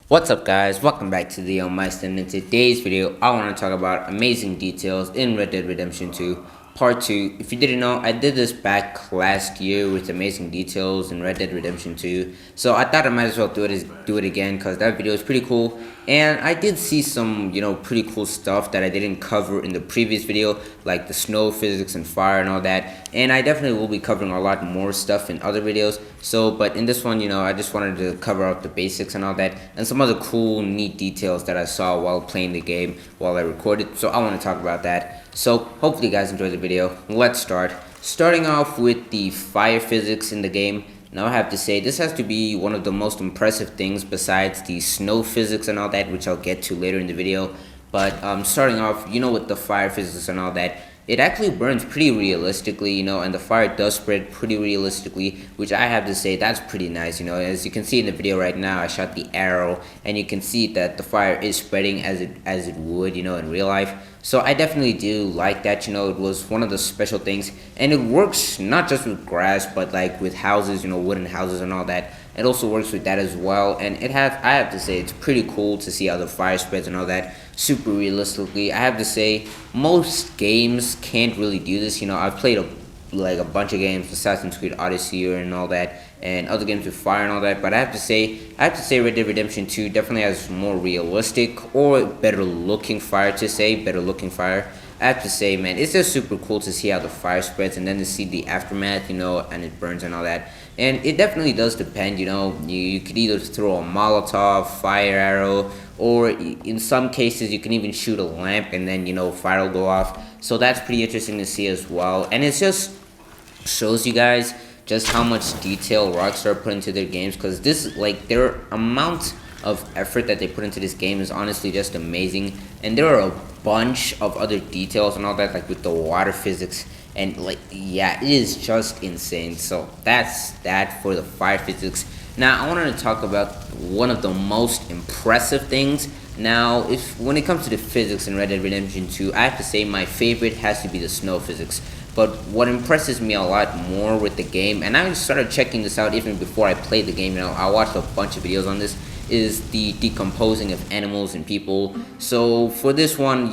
What's up guys, welcome back to the Meister, and in today's video I want to talk about amazing details in Red Dead Redemption 2 Part 2. If you didn't know, I did this back last year with amazing details in Red Dead Redemption 2, so I thought I might as well do it again because that video is pretty cool. And I did see some, pretty cool stuff that I didn't cover in the previous video, like the snow physics and fire and all that. And I definitely will be covering a lot more stuff in other videos. So, but in this one, I just wanted to cover up the basics and all that, and some other cool, neat details that I saw while playing the game, while I recorded. So I want to talk about that. So hopefully you guys enjoyed the video. Let's start. Starting off with the fire physics in the game. Now I have to say, this has to be one of the most impressive things besides the snow physics and all that, which I'll get to later in the video. But starting off, with the fire physics and all that, it actually burns pretty realistically, and the fire does spread pretty realistically, which I have to say, that's pretty nice, As you can see in the video right now, I shot the arrow, and you can see that the fire is spreading as it would, in real life. So I definitely do like that, it was one of the special things, and it works not just with grass, but like with houses, wooden houses and all that. It also works with that as well, and I have to say, it's pretty cool to see how the fire spreads and all that super realistically. I have to say, most games can't really do this. I've played a bunch of games, Assassin's Creed Odyssey and all that, and other games with fire and all that. But I have to say, Red Dead Redemption 2 definitely has more realistic or better looking fire. I have to say, man, it's just super cool to see how the fire spreads and then to see the aftermath, and it burns and all that. And it definitely does depend, you could either throw a Molotov, fire arrow, or in some cases you can even shoot a lamp and then, fire will go off. So that's pretty interesting to see as well. And it just shows you guys just how much detail Rockstar put into their games, because this, their amount of effort that they put into this game is honestly just amazing. And there are a bunch of other details and all that, like with the water physics, and it is just insane. So that's that for the fire physics. Now I wanted to talk about one of the most impressive things. Now, when it comes to the physics in Red Dead Redemption 2, I have to say my favorite has to be the snow physics. But what impresses me a lot more with the game, and I started checking this out even before I played the game, I watched a bunch of videos on this, is the decomposing of animals and people. So for this one,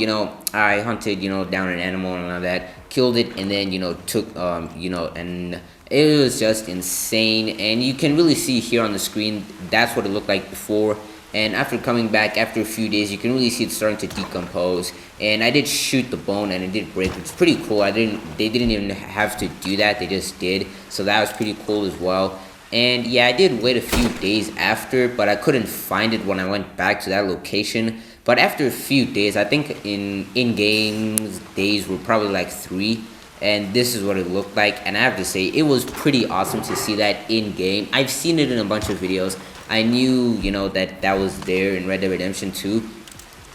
I hunted, down an animal and all that, killed it, and then, took, and it was just insane. And you can really see here on the screen, that's what it looked like before. And after coming back, after a few days, you can really see it starting to decompose. And I did shoot the bone, and it did break, which is pretty cool. They didn't even have to do that, they just did. So that was pretty cool as well. And yeah, I did wait a few days after, but I couldn't find it when I went back to that location. But after a few days, I think in-game days were probably like 3, and this is what it looked like. And I have to say, it was pretty awesome to see that in-game. I've seen it in a bunch of videos. I knew, that was there in Red Dead Redemption 2,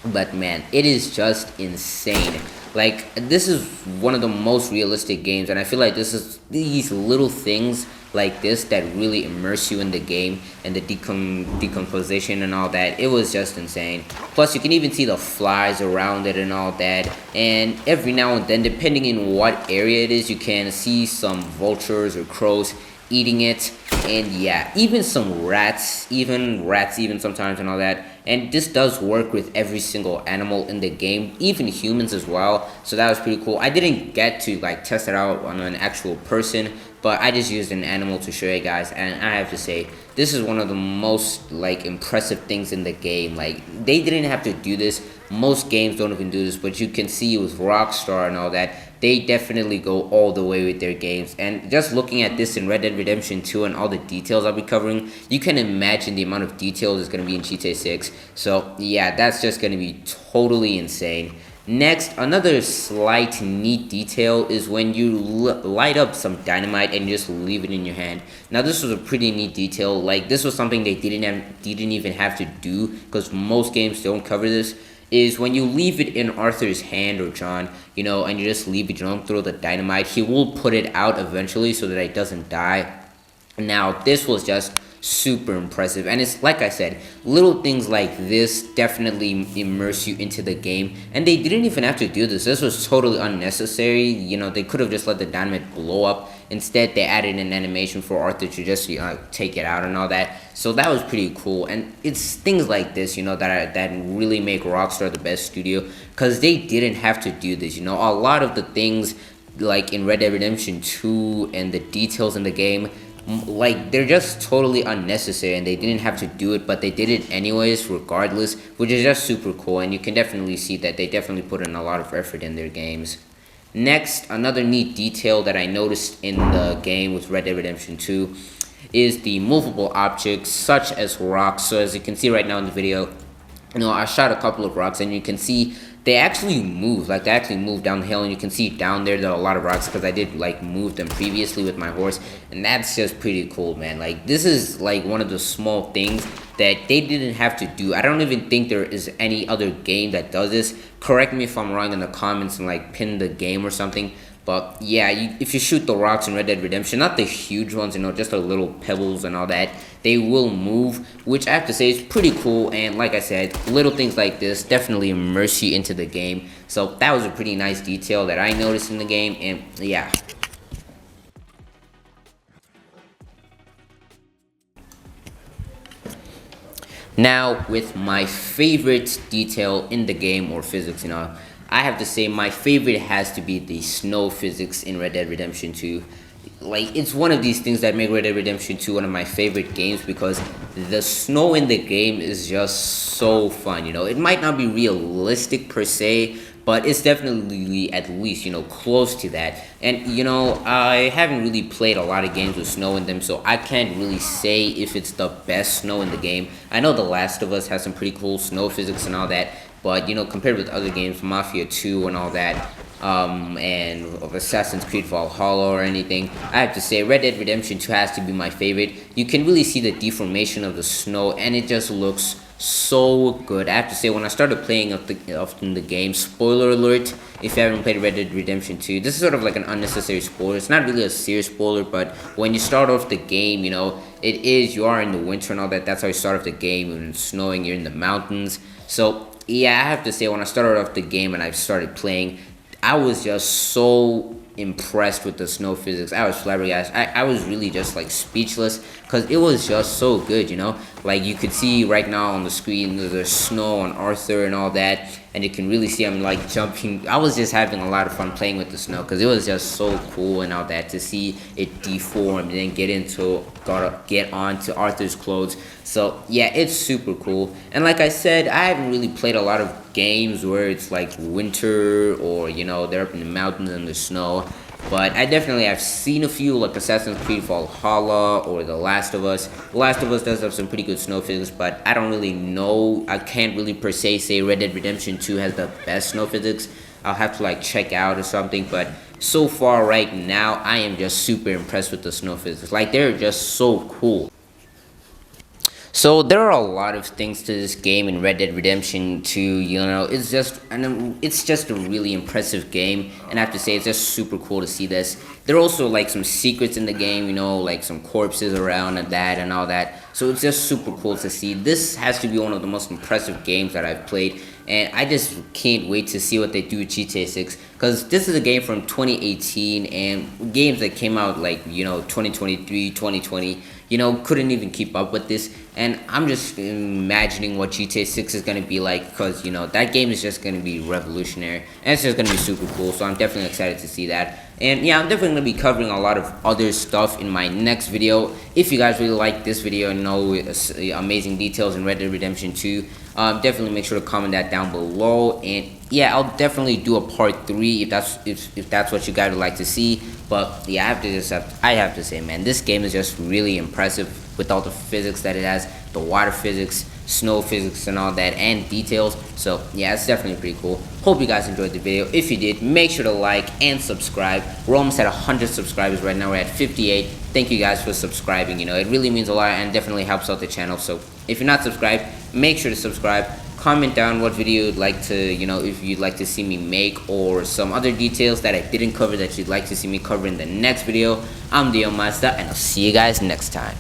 but man, it is just insane. This is one of the most realistic games, and I feel like these little things like this that really immerse you in the game, and the decomposition and all that. It was just insane. Plus, you can even see the flies around it and all that. And every now and then, depending on what area it is, you can see some vultures or crows eating it. And yeah, even some rats, even sometimes and all that. And this does work with every single animal in the game, even humans as well. So that was pretty cool. I didn't get to test it out on an actual person, but I just used an animal to show you guys. And I have to say, this is one of the most impressive things in the game. They didn't have to do this. Most games don't even do this, but you can see with Rockstar and all that, they definitely go all the way with their games. And just looking at this in Red Dead Redemption 2 and all the details I'll be covering, you can imagine the amount of details is going to be in GTA 6. So yeah, that's just going to be totally insane. Next, another slight neat detail is when you light up some dynamite and you just leave it in your hand. Now this was a pretty neat detail. This was something they didn't even have to do, because most games don't cover this. Is when you leave it in Arthur's hand, or John, and you just leave it, you don't throw the dynamite, he will put it out eventually so that it doesn't die. Now, this was just super impressive, and it's like I said, little things like this definitely immerse you into the game, and they didn't even have to do this. This was totally unnecessary. They could have just let the dynamite blow up Instead, they added an animation for Arthur to just take it out and all that. So that was pretty cool. And it's things like this, that really make Rockstar the best studio, because they didn't have to do this. A lot of the things like in Red Dead Redemption 2 and the details in the game, like, they're just totally unnecessary, and they didn't have to do it, but they did it anyways regardless, which is just super cool. And you can definitely see that they definitely put in a lot of effort in their games. Next, another neat detail that I noticed in the game with Red Dead Redemption 2 is the movable objects such as rocks. So as you can see right now in the video, I shot a couple of rocks, and you can see they actually move. Like, they actually move down the hill, and you can see down there are a lot of rocks, because I did like move them previously with my horse, and that's just pretty cool, man. Like, this is like one of the small things that they didn't have to do. I don't even think there is any other game that does this. Correct me if I'm wrong in the comments and like pin the game or something. But yeah, if you shoot the rocks in Red Dead Redemption, not the huge ones, just the little pebbles and all that, they will move, which I have to say is pretty cool. And like I said, little things like this definitely immerse you into the game. So that was a pretty nice detail that I noticed in the game, and yeah. Now, with my favorite detail in the game or physics, I have to say my favorite has to be the snow physics in Red Dead Redemption 2. Like, it's one of these things that make Red Dead Redemption 2 one of my favorite games, because the snow in the game is just so fun. It might not be realistic per se, but it's definitely at least, close to that. And, I haven't really played a lot of games with snow in them, so I can't really say if it's the best snow in the game. I know The Last of Us has some pretty cool snow physics and all that, but, compared with other games, Mafia 2 and all that, and of Assassin's Creed Valhalla or anything, I have to say Red Dead Redemption 2 has to be my favorite. You can really see the deformation of the snow, and it just looks so good. I have to say, when I started playing in the game, spoiler alert, if you haven't played Red Dead Redemption 2, this is sort of like an unnecessary spoiler. It's not really a serious spoiler, but when you start off the game, you are in the winter and all that. That's how you start off the game. When it's snowing, you're in the mountains. So yeah, I have to say, when I started off the game and I started playing, I was just so impressed with the snow physics. I was flabbergasted. I was really just like speechless, because it was just so good. Like, you could see right now on the screen there's snow on Arthur and all that, and you can really see him like jumping. I was just having a lot of fun playing with the snow, because it was just so cool and all that, to see it deform and then get onto Arthur's clothes. So yeah, it's super cool. And like I said, I haven't really played a lot of games where it's like winter, or they're up in the mountains and the snow, but I definitely have seen a few, like Assassin's Creed Valhalla or The Last of Us. The Last of Us does have some pretty good snow physics, but I don't really know. I can't really per se say Red Dead Redemption 2 has the best snow physics. I'll have to like check out or something, but so far right now, I am just super impressed with the snow physics. Like, they're just so cool. So there are a lot of things to this game in Red Dead Redemption 2, it's just a really impressive game, and I have to say, it's just super cool to see this. There are also like some secrets in the game, like some corpses around and that and all that, so it's just super cool to see. This has to be one of the most impressive games that I've played, and I just can't wait to see what they do with GTA 6, because this is a game from 2018, and games that came out like, 2023, 2020, couldn't even keep up with this. And I'm just imagining what GTA 6 is going to be like, because, that game is just going to be revolutionary, and it's just going to be super cool, so I'm definitely excited to see that. And yeah, I'm definitely going to be covering a lot of other stuff in my next video. If you guys really like this video and know amazing details in Red Dead Redemption 2, definitely make sure to comment that down below. And yeah, I'll definitely do a part 3 if that's what you guys would like to see. But yeah, I have to say, man, this game is just really impressive with all the physics that it has, the water physics, snow physics and all that, and details. So yeah, it's definitely pretty cool. Hope you guys enjoyed the video. If you did, make sure to like and subscribe. We're almost at 100 subscribers right now. We're at 58. Thank you guys for subscribing. It really means a lot and definitely helps out the channel. So if you're not subscribed, make sure to subscribe. Comment down what video you'd like to, if you'd like to see me make, or some other details that I didn't cover that you'd like to see me cover in the next video. I'm Decomposition, and I'll see you guys next time.